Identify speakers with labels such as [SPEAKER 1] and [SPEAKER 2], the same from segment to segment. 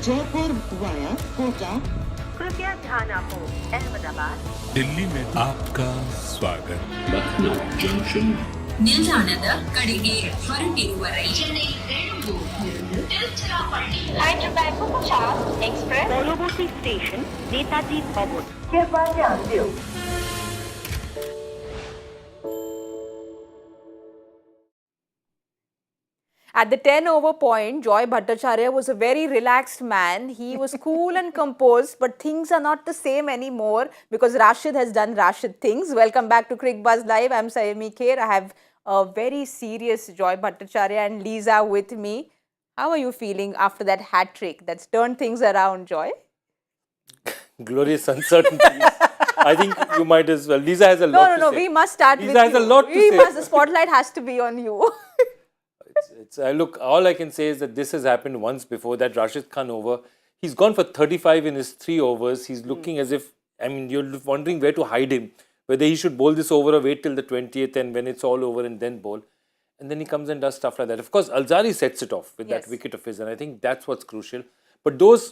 [SPEAKER 1] Jaipur via Kota.
[SPEAKER 2] कृपया ध्यान आपो अहमदाबाद
[SPEAKER 3] दिल्ली में आपका स्वागत.
[SPEAKER 4] Lucknow Junction.
[SPEAKER 5] ನಿಲ್ದಾಣದ ಕಡೆಗೆ ಹೊರಟಿರುವರೈ ಚೆನ್ನೈ ತಿರುಚಿರಾಪಳ್ಳಿ
[SPEAKER 2] Hyderabad को 50 एक्सप्रेस पॉलोबोटी स्टेशन नेताजी भवन कृपया ध्यान दो.
[SPEAKER 6] At the 10 over point, Joy Bhattacharya was a very relaxed man. He was cool and composed, but things are not the same anymore because Rashid has done Rashid things. Welcome back to Cricbuzz Live. I'm Saiyami Kher. I have a very serious Joy Bhattacharya and Lisa with me. How are you feeling after that hat trick that's turned things around, Joy?
[SPEAKER 7] Glorious uncertainties. I think you might as well. Lisa has a lot to say.
[SPEAKER 6] No, we must start
[SPEAKER 7] Lisa
[SPEAKER 6] with
[SPEAKER 7] has
[SPEAKER 6] you.
[SPEAKER 7] a lot to say.
[SPEAKER 6] The spotlight has to be on you.
[SPEAKER 7] Look, all I can say is that this has happened once before, that Rashid Khan over. He's gone for 35 in his 3 overs. He's looking as if, I mean, you're wondering where to hide him, whether he should bowl this over or wait till the 20th and when it's all over and then bowl. And then he comes and does stuff like that. Of course, Alzari sets it off with that wicket of his, and I think that's what's crucial. But those,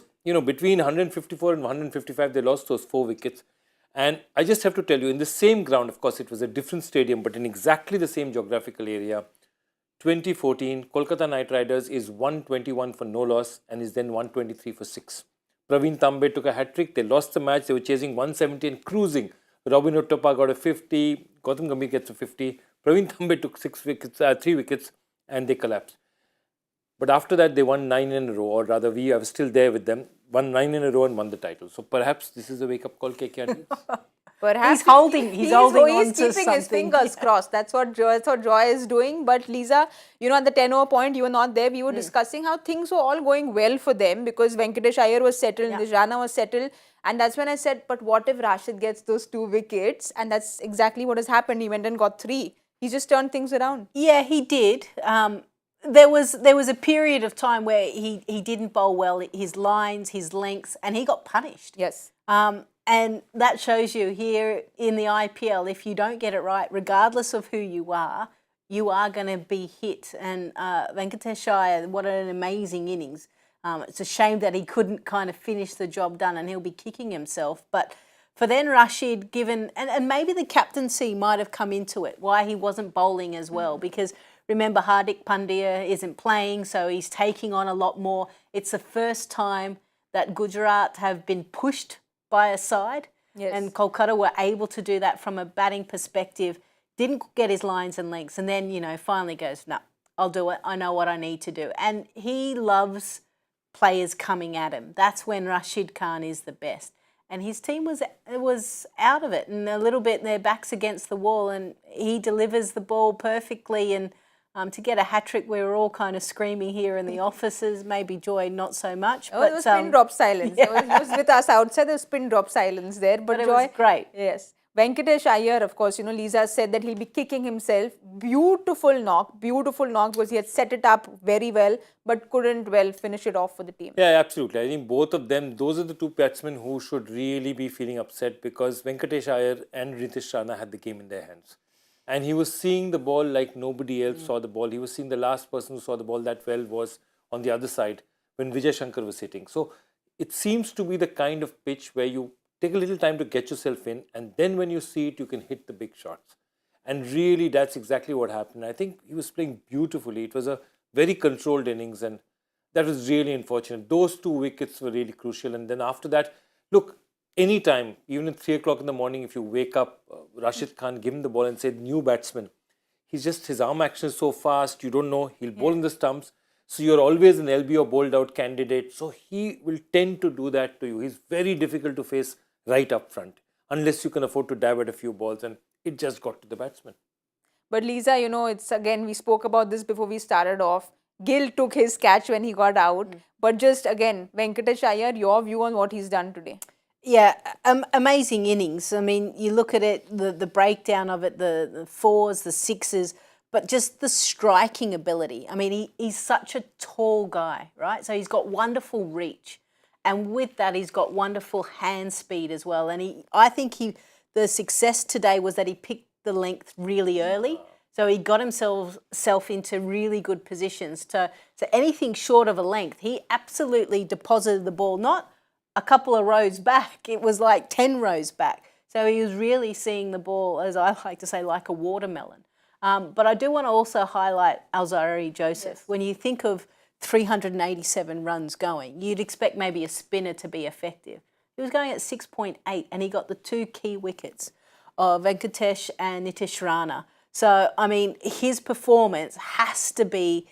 [SPEAKER 7] between 154 and 155, they lost those 4 wickets. And I just have to tell you, in the same ground, of course, it was a different stadium, but in exactly the same geographical area, 2014, Kolkata Knight Riders is 121 for no loss and is then 123 for 6. Praveen Tambe took a hat-trick. They lost the match. They were chasing 170 and cruising. Robin Uttappa got a 50. Gautam Gambhir gets a 50. Praveen Tambe took 3 wickets and they collapsed. But after that, they won 9 in a row, or rather, I was still there with them. Won 9 in a row and won the title. So perhaps this is a wake-up call KKR needs.
[SPEAKER 6] Perhaps
[SPEAKER 8] he's holding on to
[SPEAKER 6] keeping
[SPEAKER 8] something.
[SPEAKER 6] his fingers crossed. That's what Joy is doing. But Lisa, at the 10 over point, you were not there. We were discussing how things were all going well for them because Venkatesh Iyer was settled, Nijrana was settled. And that's when I said, but what if Rashid gets those 2 wickets? And that's exactly what has happened. He went and got 3. He just turned things around.
[SPEAKER 8] Yeah, he did. There was a period of time where he didn't bowl well, his lines, his lengths, and he got punished.
[SPEAKER 6] Yes.
[SPEAKER 8] And that shows you here in the IPL, if you don't get it right, regardless of who you are going to be hit. And Venkatesh Iyer, what an amazing innings. It's a shame that he couldn't kind of finish the job done and he'll be kicking himself. But for then Rashid, given, and maybe the captaincy might have come into it, why he wasn't bowling as well. Because remember, Hardik Pandya isn't playing, so he's taking on a lot more. It's the first time that Gujarat have been pushed by a side, and Kolkata were able to do that from a batting perspective, didn't get his lines and lengths, and then, finally goes, no, I'll do it, I know what I need to do. And he loves players coming at him. That's when Rashid Khan is the best. And his team was out of it, and a little bit their backs against the wall, and he delivers the ball perfectly. And to get a hat-trick, we were all kind of screaming here in the offices, maybe Joy not so much.
[SPEAKER 6] But there was pin drop silence.
[SPEAKER 8] Yeah.
[SPEAKER 6] He was with us outside, there was pin drop silence there. But
[SPEAKER 8] it
[SPEAKER 6] Joy,
[SPEAKER 8] was great.
[SPEAKER 6] Yes. Venkatesh Iyer, of course, Lisa said that he'll be kicking himself. Beautiful knock because he had set it up very well, but couldn't finish it off for the team.
[SPEAKER 7] Yeah, absolutely. I think both of them, those are the 2 batsmen who should really be feeling upset because Venkatesh Iyer and Ritesh Rana had the game in their hands. And he was seeing the ball like nobody else saw the ball. He was seeing the last person who saw the ball that well was on the other side when Vijay Shankar was hitting. So it seems to be the kind of pitch where you take a little time to get yourself in, and then when you see it, you can hit the big shots. And really, that's exactly what happened. I think he was playing beautifully. It was a very controlled innings, and that was really unfortunate. Those 2 wickets were really crucial. And then after that, look, anytime, even at 3 o'clock in the morning, if you wake up, Rashid Khan, give him the ball and say, new batsman. His arm action is so fast, you don't know, he'll bowl in the stumps. So you're always an LB or bowled out candidate. So he will tend to do that to you. He's very difficult to face right up front, unless you can afford to dive at a few balls, and it just got to the batsman.
[SPEAKER 6] But Lisa, it's again, we spoke about this before we started off. Gill took his catch when he got out. But just again, Venkatesh Iyer, your view on what he's done today?
[SPEAKER 8] Yeah, amazing innings. I mean, you look at it, the breakdown of it, the 4s, the 6s, but just the striking ability. I mean, he's such a tall guy, right? So he's got wonderful reach. And with that, he's got wonderful hand speed as well. And I think the success today was that he picked the length really early. So he got himself into really good positions. So So anything short of a length, he absolutely deposited the ball, not a couple of rows back, it was like 10 rows back. So he was really seeing the ball, as I like to say, like a watermelon. But I do want to also highlight Alzarri Joseph. Yes. When you think of 387 runs going, you'd expect maybe a spinner to be effective. He was going at 6.8 and he got the 2 key wickets of Venkatesh and Nitish Rana. So, I mean, his performance has to be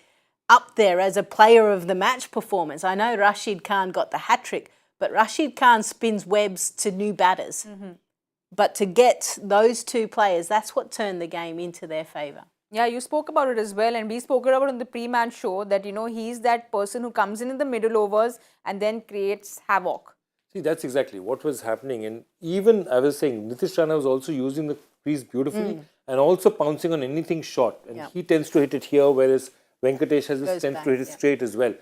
[SPEAKER 8] up there as a player of the match performance. I know Rashid Khan got the hat-trick, but Rashid Khan spins webs to new batters. Mm-hmm. But to get those 2 players, that's what turned the game into their favour.
[SPEAKER 6] Yeah, you spoke about it as well, and we spoke about it on the pre-match show that, you know, he's that person who comes in the middle overs and then creates havoc.
[SPEAKER 7] See, that's exactly what was happening. And even, I was saying, Nitish Rana was also using the crease beautifully and also pouncing on anything short. And he tends to hit it here, whereas Venkatesh has the strength to hit it straight as well.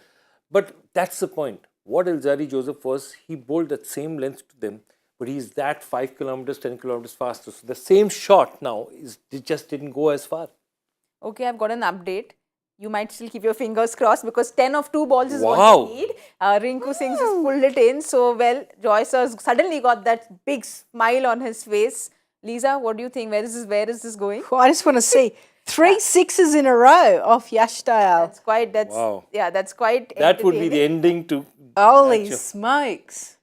[SPEAKER 7] But that's the point. What Alzarri Joseph was, he bowled that same length to them, but he's that 5 kilometers, 10 kilometers faster. So the same shot now, it just didn't go as far.
[SPEAKER 6] Okay, I've got an update. You might still keep your fingers crossed because 10 of 2 balls is what you need. Rinku Singh just pulled it in. So, well, Joyce has suddenly got that big smile on his face. Lisa, what do you think? Where is this going?
[SPEAKER 8] Well, I just want to see 3 sixes in a row off Yash Dayal.
[SPEAKER 6] That's quite
[SPEAKER 7] That would be the ending to...
[SPEAKER 8] Holy smokes.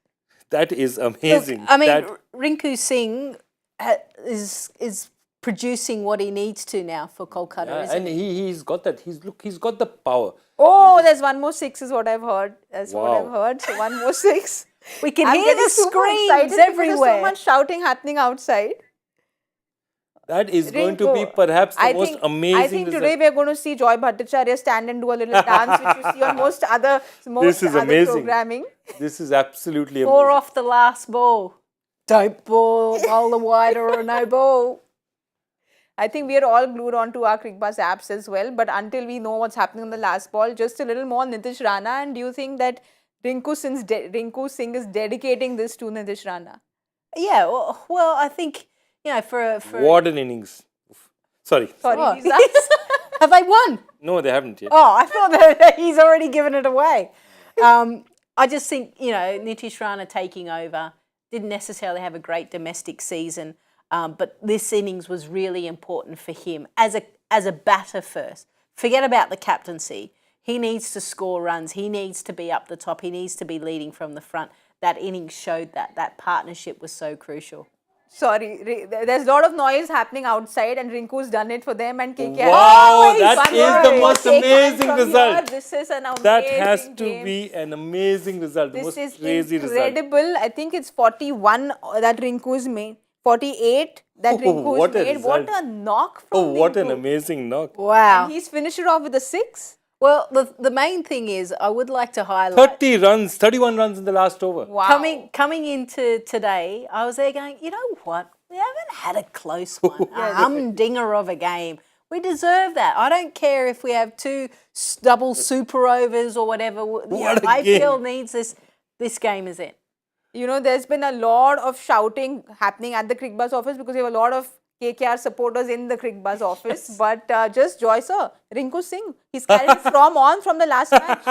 [SPEAKER 7] That is amazing.
[SPEAKER 8] Look, I mean, Rinku Singh is producing what he needs to now for Kolkata, isn't
[SPEAKER 7] and he's got that. He's got the power.
[SPEAKER 6] Oh, there's one more 6 is what I've heard. That's what I've heard. So one more 6.
[SPEAKER 8] We can hear the screams everywhere.
[SPEAKER 6] There's so much shouting happening outside.
[SPEAKER 7] That is going to be perhaps the most amazing
[SPEAKER 6] I think today we're going to see Joy Bhattacharya stand and do a little dance, which you see on most other programming.
[SPEAKER 7] This is absolutely amazing.
[SPEAKER 8] 4 off the last ball. Don't bowl the wide or a no ball.
[SPEAKER 6] I think we are all glued onto our Cricbuzz apps as well. But until we know what's happening on the last ball, just a little more Nitish Rana. And do you think that Rinku Singh is dedicating this to Nitish Rana?
[SPEAKER 8] Yeah, well, I think, you know, for
[SPEAKER 7] what an innings. Sorry.
[SPEAKER 6] Lisa.
[SPEAKER 8] Have they won?
[SPEAKER 7] No, they haven't yet.
[SPEAKER 8] Oh, I thought that he's already given it away. I just think, you know, Nitish Rana taking over didn't necessarily have a great domestic season. But this innings was really important for him as a batter first. Forget about the captaincy. He needs to score runs. He needs to be up the top. He needs to be leading from the front. That innings showed that partnership was so crucial.
[SPEAKER 6] Sorry, there's a lot of noise happening outside and Rinku's done it for them and KK.
[SPEAKER 7] Wow, that is the most amazing result.
[SPEAKER 6] This is an amazing
[SPEAKER 7] That has to be an amazing result. The most crazy result.
[SPEAKER 6] This is incredible. I think it's 41 that Rinku's made. 48 that Rinku's made. What a knock from Rinku.
[SPEAKER 7] What an amazing knock.
[SPEAKER 8] Wow.
[SPEAKER 6] And he's finished it off with a 6.
[SPEAKER 8] Well, the main thing is I would like to highlight
[SPEAKER 7] 31 runs in the last over.
[SPEAKER 6] Wow.
[SPEAKER 8] Coming into today, I was there going, you know what? We haven't had a close one, a humdinger of a game. We deserve that. I don't care if we have 2 double super overs or whatever. IPL needs this game is it.
[SPEAKER 6] You know, there's been a lot of shouting happening at the Cricbuzz office because we have a lot of KKR supporters in the Cricbuzz office. But just Joy sir, Rinku Singh, he's carried from the last match.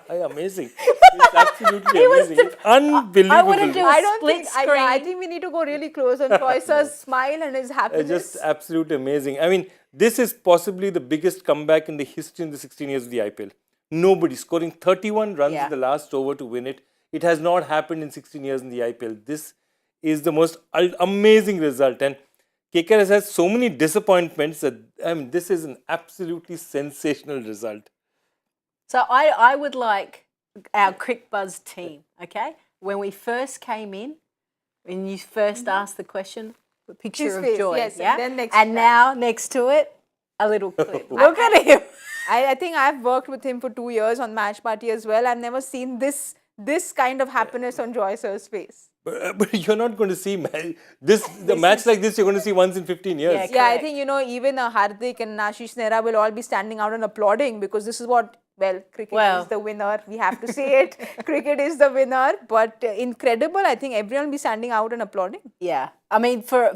[SPEAKER 7] Amazing. It's absolutely amazing. It's unbelievable.
[SPEAKER 8] I want to do a split screen.
[SPEAKER 6] I think we need to go really close on Joy sir's smile and his happiness.
[SPEAKER 7] Just absolutely amazing. I mean, this is possibly the biggest comeback in the history in the 16 years of the IPL. Nobody scoring 31 runs in the last over to win it. It has not happened in 16 years in the IPL. This is the most amazing result. And KKR has had so many disappointments that this is an absolutely sensational result.
[SPEAKER 8] So I would like our Cricbuzz team, okay? When we first came in, when you first asked the question, a picture
[SPEAKER 6] His
[SPEAKER 8] of
[SPEAKER 6] face,
[SPEAKER 8] Joy.
[SPEAKER 6] yes,
[SPEAKER 8] yeah?
[SPEAKER 6] and
[SPEAKER 8] now next to it, a little clip. Look at him.
[SPEAKER 6] I think I've worked with him for 2 years on Match Party as well. I've never seen this kind of happiness on Joy sir's face.
[SPEAKER 7] But you're not going to see the match like this. You're going to see once in 15 years.
[SPEAKER 6] Yeah, I think even Hardik and Ashish Nehra will all be standing out and applauding because this is what cricket is the winner. We have to say it. Cricket is the winner. But incredible. I think everyone will be standing out and applauding.
[SPEAKER 8] Yeah, I mean for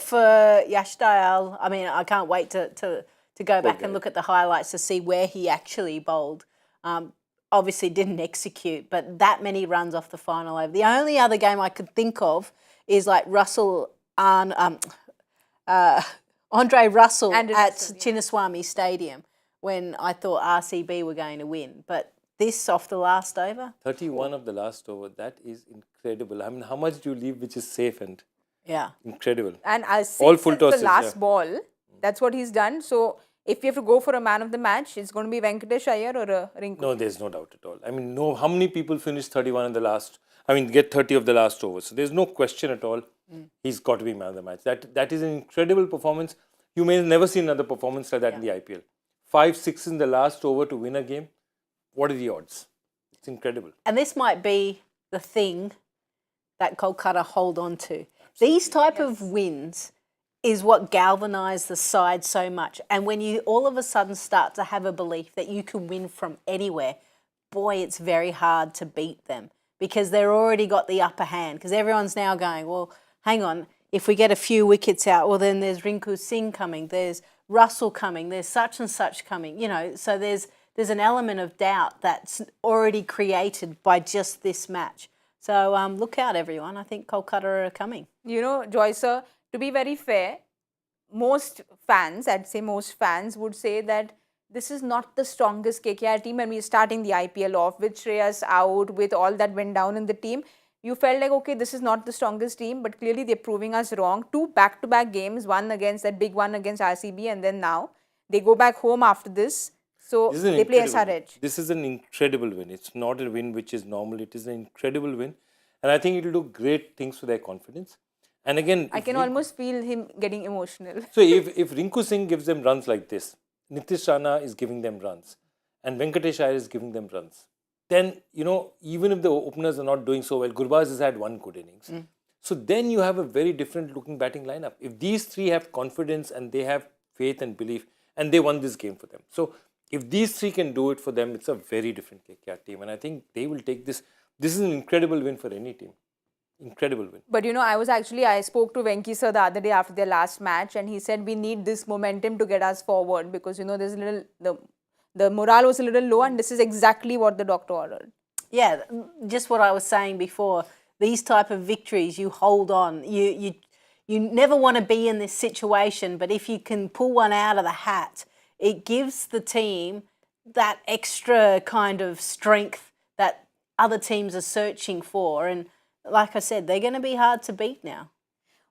[SPEAKER 8] Yash Dayal, I mean I can't wait to go back and look at the highlights to see where he actually bowled. obviously didn't execute, but that many runs off the final over. The only other game I could think of is like Andre Russell
[SPEAKER 6] Andre
[SPEAKER 8] at
[SPEAKER 6] Russell, yeah.
[SPEAKER 8] Chinnaswamy Stadium when I thought RCB were going to win. But this off the last over,
[SPEAKER 7] 31 of the last over. That is incredible. I mean, how much do you leave which is safe and
[SPEAKER 8] yeah.
[SPEAKER 7] incredible?
[SPEAKER 6] And as
[SPEAKER 7] All full
[SPEAKER 6] the
[SPEAKER 7] tosses,
[SPEAKER 6] last
[SPEAKER 7] yeah.
[SPEAKER 6] ball, that's what he's done. So if you have to go for a man of the match, it's going to be Venkatesh Iyer or a Rinku.
[SPEAKER 7] No, there's no doubt at all. I mean, no. How many people finish 31 in the last? I mean, get 30 of the last over. So there's no question at all. He's got to be man of the match. That is an incredible performance. You may have never seen another performance like that in the IPL. 5-6 in the last over to win a game. What are the odds? It's incredible.
[SPEAKER 8] And this might be the thing that Kolkata hold on to. These type of wins is what galvanise the side so much. And when you all of a sudden start to have a belief that you can win from anywhere, boy, it's very hard to beat them because they're already got the upper hand. Because everyone's now going, well, hang on, if we get a few wickets out, well, then there's Rinku Singh coming, there's Russell coming, there's such and such coming, you know. So there's an element of doubt that's already created by just this match. So look out, everyone. I think Kolkata are coming.
[SPEAKER 6] You know, Joy sir, to be very fair, most fans, I'd say most fans would say that this is not the strongest KKR team when we're starting the IPL off, with Shreyas out, with all that went down in the team. You felt like, okay, this is not the strongest team, but clearly they're proving us wrong. 2 back-to-back games, one against that big one against RCB, and then now they go back home after this. So they play SRH.
[SPEAKER 7] This is an incredible win. It's not a win which is normal. It is an incredible win. And I think it will do great things for their confidence. And again,
[SPEAKER 6] I can almost feel him getting emotional.
[SPEAKER 7] So if Rinku Singh gives them runs like this, Nitish Rana is giving them runs, and Venkatesh Iyer is giving them runs, then, you know, even if the openers are not doing so well, Cricbuzz has had one good innings. So then you have a very different looking batting lineup. If these three have confidence and they have faith and belief, and they won this game for them. So if these three can do it for them, it's a very different KKR team. And I think they will take this. This is an incredible win for any team. Incredible win.
[SPEAKER 6] But you know, I spoke to Venki sir the other day after their last match, and he said we need this momentum to get us forward because, you know, there's a little, the morale was a little low, and this is exactly what the doctor ordered.
[SPEAKER 8] Yeah, just what I was saying before. These type of victories, you hold on. You never want to be in this situation, but if you can pull one out of the hat, it gives the team that extra kind of strength that other teams are searching for. And like I said, they're going to be hard to beat now.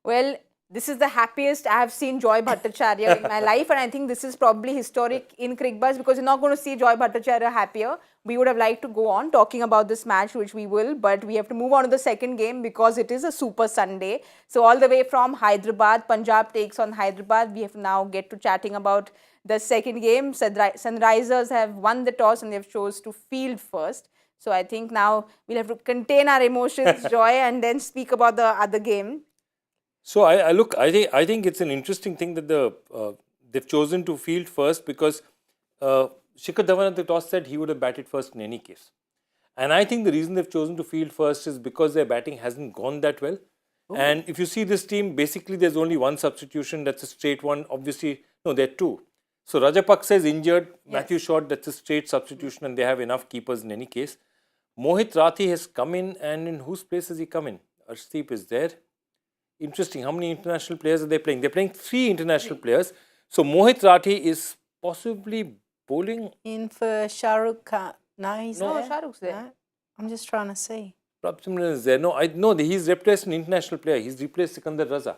[SPEAKER 6] Well, this is the happiest I have seen Joy Bhattacharya in my life, and I think this is probably historic in Cricbuzz because you're not going to see Joy Bhattacharya happier. We would have liked to go on talking about this match, which we will, but we have to move on to the second game because it is a Super Sunday. So all the way from Hyderabad, Punjab takes on Hyderabad. We have to now get to chatting about the second game. Sunrisers have won the toss and they've chose to field first. So I think now we'll have to contain our emotions, Joy, and then speak about the other game.
[SPEAKER 7] So I think it's an interesting thing that they've chosen to field first because Shikhar Dhawan at the toss said he would have batted first in any case. And I think the reason they've chosen to field first is because their batting hasn't gone that well. Ooh. And if you see this team, basically there's only one substitution, that's a straight one. Obviously, no, there are two. So Rajapaksa is injured, yes. Matthew Short, that's a straight substitution, and they have enough keepers in any case. Mohit Rathi has come in, and in whose place has he come in? Arshdeep is there. Interesting. How many international players are they playing? They're playing 3 international players. So Mohit Rathi is possibly bowling.
[SPEAKER 8] In for Shah Rukh Khan. No, he's
[SPEAKER 6] no,
[SPEAKER 8] there.
[SPEAKER 6] Shah Rukh's there.
[SPEAKER 8] No, I'm just trying to see.
[SPEAKER 7] Prabh Simran is there. No, he's replaced an international player. He's replaced Sikandar Raza.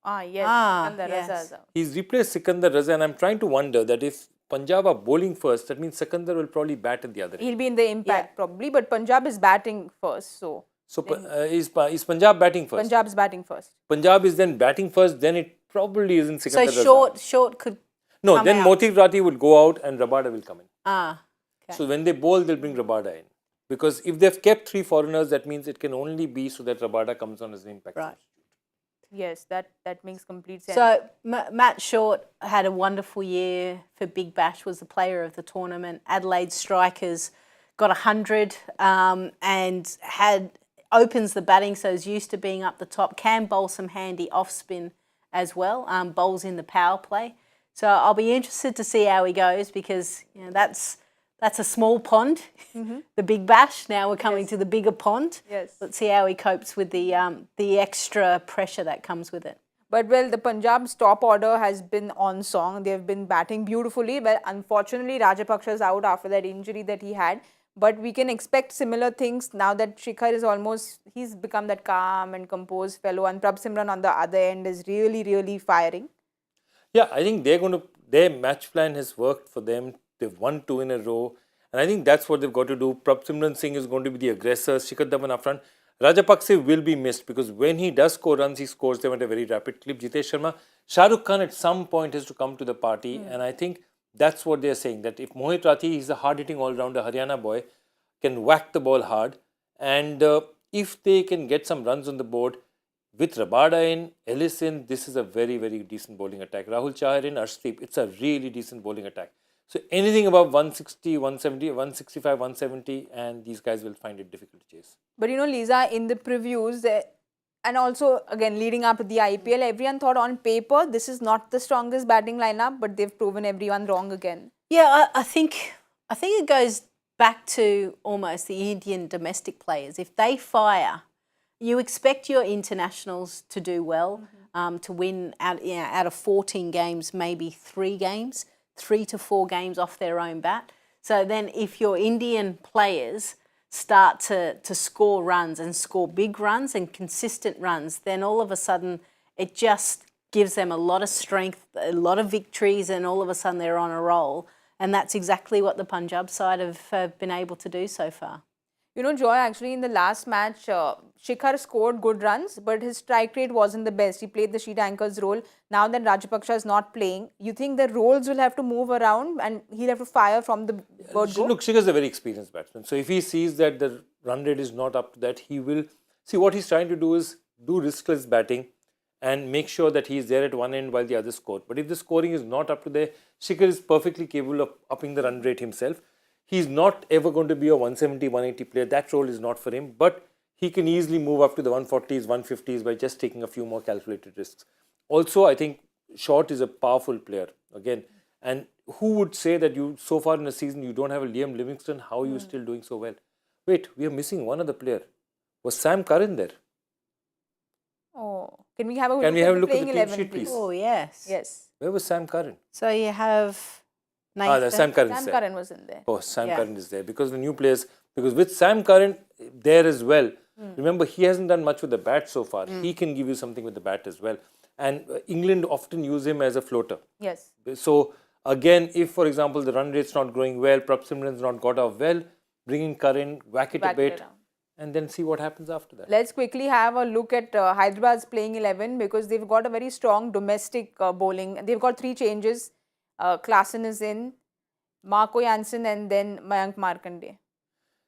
[SPEAKER 6] Sikandar
[SPEAKER 8] yes.
[SPEAKER 6] Raza.
[SPEAKER 7] He's replaced Sikandar Raza, and I'm trying to wonder that if Punjab are bowling first, that means Sikandar will probably bat at the other end.
[SPEAKER 6] He'll be in the impact probably, but Punjab is batting first, so...
[SPEAKER 7] So is Punjab batting first?
[SPEAKER 6] Punjab's batting first.
[SPEAKER 7] Punjab is then batting first, then it probably isn't Sikandar Raza.
[SPEAKER 8] So Short could
[SPEAKER 7] No, then Mohit Rathi will go out and Rabada will come in.
[SPEAKER 8] Okay.
[SPEAKER 7] So when they bowl, they'll bring Rabada in. Because if they've kept 3 foreigners, that means it can only be so that Rabada comes on as an impact.
[SPEAKER 8] Right.
[SPEAKER 6] Yes, that makes complete sense.
[SPEAKER 8] So Matt Short had a wonderful year for Big Bash, was the player of the tournament. Adelaide Strikers got 100 and opens the batting, so is used to being up the top. Can bowl some handy off spin as well. Bowls in the power play. So I'll be interested to see how he goes because, you know, that's That's a small pond, the Big Bash. Now we're coming to the bigger pond.
[SPEAKER 6] Yes.
[SPEAKER 8] Let's see how he copes with the extra pressure that comes with it.
[SPEAKER 6] But well, the Punjab's top order has been on song. They've been batting beautifully. Well, unfortunately, Rajapaksa is out after that injury that he had. But we can expect similar things now that Shikhar is he's become that calm and composed fellow. And Prabh Simran on the other end is really, really firing.
[SPEAKER 7] Yeah, I think their match plan has worked for them. They've won 2 in a row. And I think that's what they've got to do. Prabh Simran Singh is going to be the aggressor. Shikhar Dhawan up front. Rajapaksa will be missed because when he does score runs, he scores them at a very rapid clip. Jitesh Sharma, Shah Rukh Khan at some point has to come to the party. And I think that's what they're saying, that if Mohit Rathi, he's a hard-hitting all-rounder, Haryana boy, can whack the ball hard. And if they can get some runs on the board, with Rabada in, Ellis in, this is a very, very decent bowling attack. Rahul Chahar in, Arshdeep, it's a really decent bowling attack. So anything above 160, 170, 165, 170, and these guys will find it difficult to chase.
[SPEAKER 6] But you know, Lisa, in the previews, and also again leading up to the IPL, everyone thought on paper this is not the strongest batting lineup, but they've proven everyone wrong again.
[SPEAKER 8] Yeah, I think it goes back to almost the Indian domestic players. If they fire, you expect your internationals to do well, to win out of 14 games, maybe 3 games. 3 to 4 games off their own bat. So then if your Indian players start to score runs and score big runs and consistent runs, then all of a sudden it just gives them a lot of strength, a lot of victories, and all of a sudden they're on a roll. And that's exactly what the Punjab side have been able to do so far.
[SPEAKER 6] You know, Joy, actually in the last match, Shikhar scored good runs, but his strike rate wasn't the best. He played the sheet anchor's role. Now that Rajapaksa is not playing, you think the roles will have to move around and he'll have to fire from the word go?
[SPEAKER 7] Look, Shikhar is a very experienced batsman. So if he sees that the run rate is not up to that, he will... See, what he's trying to do is do riskless batting and make sure that he's there at one end while the other score. But if the scoring is not up to there, Shikhar is perfectly capable of upping the run rate himself. He's not ever going to be a 170, 180 player. That role is not for him. But he can easily move up to the 140s, 150s by just taking a few more calculated risks. Also, I think Short is a powerful player. Again, and who would say that you, so far in the season, you don't have a Liam Livingstone? How are you still doing so well? Wait, we are missing one other player. Was Sam Curran there?
[SPEAKER 6] Oh, can we have a look
[SPEAKER 7] at the
[SPEAKER 6] playing
[SPEAKER 7] team
[SPEAKER 6] 11,
[SPEAKER 7] sheet,
[SPEAKER 6] please?
[SPEAKER 7] please?
[SPEAKER 8] Oh, yes.
[SPEAKER 6] Yes.
[SPEAKER 7] Where was Sam Curran?
[SPEAKER 8] So you have Nathan.
[SPEAKER 7] Sam Curran is
[SPEAKER 6] Sam
[SPEAKER 7] there.
[SPEAKER 6] Curran was in there.
[SPEAKER 7] Oh, Sam
[SPEAKER 8] Yeah.
[SPEAKER 7] Curran is there because the new players, because with Sam Curran there as well, remember he hasn't done much with the bat so far. He can give you something with the bat as well. And England often use him as a floater.
[SPEAKER 6] Yes.
[SPEAKER 7] So again, if for example the run rate's not growing well, Prabh Simran's not got off well, bring in Curran, whack it a bit, and then see what happens after that.
[SPEAKER 6] Let's quickly have a look at Hyderabad's playing 11 because they've got a very strong domestic bowling. They've got 3 changes. Klaasen is in, Marco Jansen and then Mayank Markande.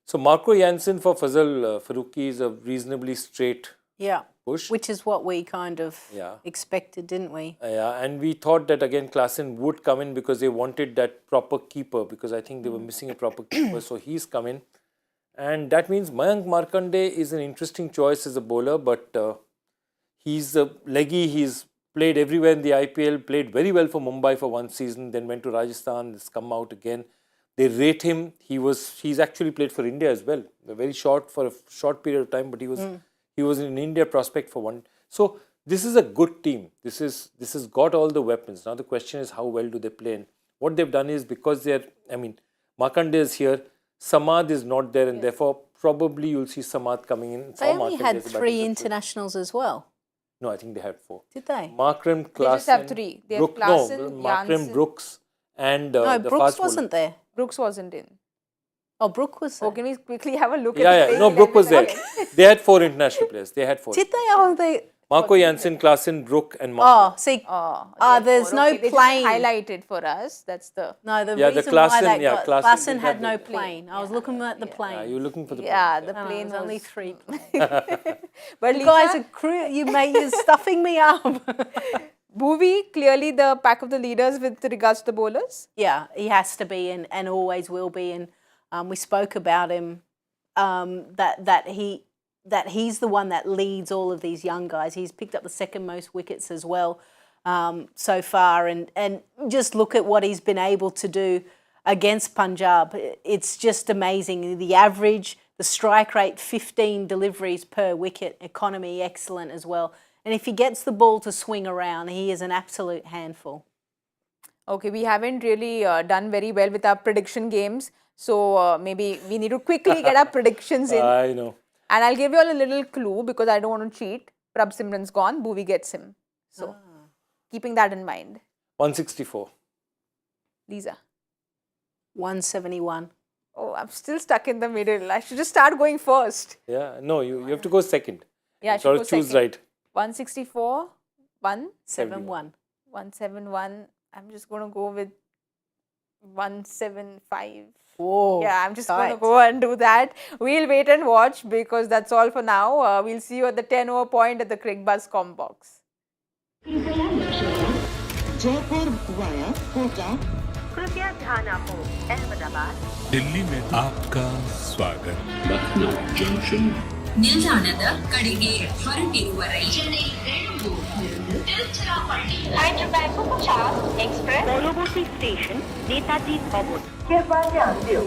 [SPEAKER 7] So Marco Jansen for Fazal Farooqi is a reasonably straight push.
[SPEAKER 8] Which is what we kind of
[SPEAKER 7] Yeah.
[SPEAKER 8] expected, didn't we?
[SPEAKER 7] Yeah, and we thought that again Klaasen would come in because they wanted that proper keeper because I think they were missing a proper keeper. So he's come in. And that means Mayank Markande is an interesting choice as a bowler, but he's a leggy, he's played everywhere in the IPL, played very well for Mumbai for one season, then went to Rajasthan, has come out again. They rate him. He's actually played for India as well. For a short period of time, but he was an India prospect for one. So this is a good team. This has got all the weapons. Now the question is how well do they play? And what they've done is because Markande is here, Samad is not there, and therefore probably you'll see Samad coming in.
[SPEAKER 8] They only had 3 internationals as well.
[SPEAKER 7] No, I think they had 4.
[SPEAKER 8] Did they?
[SPEAKER 7] Markram, Klaasen.
[SPEAKER 6] They just have 3. They have Klaasen,
[SPEAKER 7] Markram,
[SPEAKER 6] Jansen.
[SPEAKER 7] Brooks, and
[SPEAKER 8] No,
[SPEAKER 7] the
[SPEAKER 8] Brooks
[SPEAKER 7] fast bowler.
[SPEAKER 8] wasn't there.
[SPEAKER 6] Brooks wasn't in.
[SPEAKER 8] Oh, Brooks was there.
[SPEAKER 6] Oh, can we quickly have a look at
[SPEAKER 7] Yeah,
[SPEAKER 6] the
[SPEAKER 7] no,
[SPEAKER 6] playing
[SPEAKER 7] Brook was
[SPEAKER 6] 11?
[SPEAKER 7] there. They had 4 international players. They had 4.
[SPEAKER 8] Did they? Oh, they...
[SPEAKER 7] Marco Jansen, Klaasen, Brook, and Markram.
[SPEAKER 8] Oh, see,
[SPEAKER 6] Oh,
[SPEAKER 8] there's no
[SPEAKER 6] okay, they just
[SPEAKER 8] plane.
[SPEAKER 6] highlighted for us. That's the...
[SPEAKER 8] No, the
[SPEAKER 7] Yeah, the
[SPEAKER 8] reason why
[SPEAKER 7] Klaasen-
[SPEAKER 8] that
[SPEAKER 7] yeah,
[SPEAKER 8] got...
[SPEAKER 7] Klaasen
[SPEAKER 8] Klaasen
[SPEAKER 7] didn't
[SPEAKER 8] had
[SPEAKER 7] have
[SPEAKER 8] no
[SPEAKER 7] the
[SPEAKER 8] plane. I was looking at the plane.
[SPEAKER 7] Yeah, you're looking for the
[SPEAKER 6] Yeah,
[SPEAKER 7] plane.
[SPEAKER 6] the
[SPEAKER 8] No,
[SPEAKER 6] plane
[SPEAKER 8] there's only
[SPEAKER 6] was...
[SPEAKER 8] 3 planes.
[SPEAKER 6] But
[SPEAKER 8] You
[SPEAKER 6] Lisa,
[SPEAKER 8] guys are you're stuffing me up.
[SPEAKER 6] Bhuvi, clearly the pack of the leaders with regards to the bowlers.
[SPEAKER 8] Yeah, he has to be and always will be. And we spoke about him, that he's the one that leads all of these young guys. He's picked up the 2nd most wickets as well so far. And just look at what he's been able to do against Punjab. It's just amazing. The average, the strike rate, 15 deliveries per wicket, economy excellent as well. And if he gets the ball to swing around, he is an absolute handful.
[SPEAKER 6] Okay, we haven't really done very well with our prediction games. So maybe we need to quickly get our predictions in.
[SPEAKER 7] I know.
[SPEAKER 6] And I'll give you all a little clue because I don't want to cheat. Prab Simran's gone, Bhuvi gets him. So keeping that in mind.
[SPEAKER 7] 164.
[SPEAKER 6] Lisa.
[SPEAKER 8] 171.
[SPEAKER 6] Oh, I'm still stuck in the middle. I should just start going first.
[SPEAKER 7] Yeah, no, you have to go second.
[SPEAKER 6] Yeah, I should
[SPEAKER 7] Sort
[SPEAKER 6] go
[SPEAKER 7] of choose
[SPEAKER 6] second.
[SPEAKER 7] right.
[SPEAKER 6] 164,
[SPEAKER 8] 71.
[SPEAKER 6] 171. I'm just going to go with 175.
[SPEAKER 8] Whoa.
[SPEAKER 6] Yeah, I'm just going to
[SPEAKER 8] tight.
[SPEAKER 6] go and do that. We'll wait and watch because that's all for now. We'll see you at the 10 over point at the Cricbuzz com box.
[SPEAKER 1] Jaipur via Kota,
[SPEAKER 2] कृपया ध्यान आपको अहमदाबाद
[SPEAKER 3] दिल्ली में आपका स्वागत
[SPEAKER 4] Lucknow Junction,
[SPEAKER 5] ನಿಲ್ದಾಣದ ಕಡೆಗೆ ಹೊರಟಿರುವರೈ Chennai Tiruchirappalli
[SPEAKER 2] Hyderabad Superfast Express Kolkata Station Netaji Bhavan कृपया ध्यान दें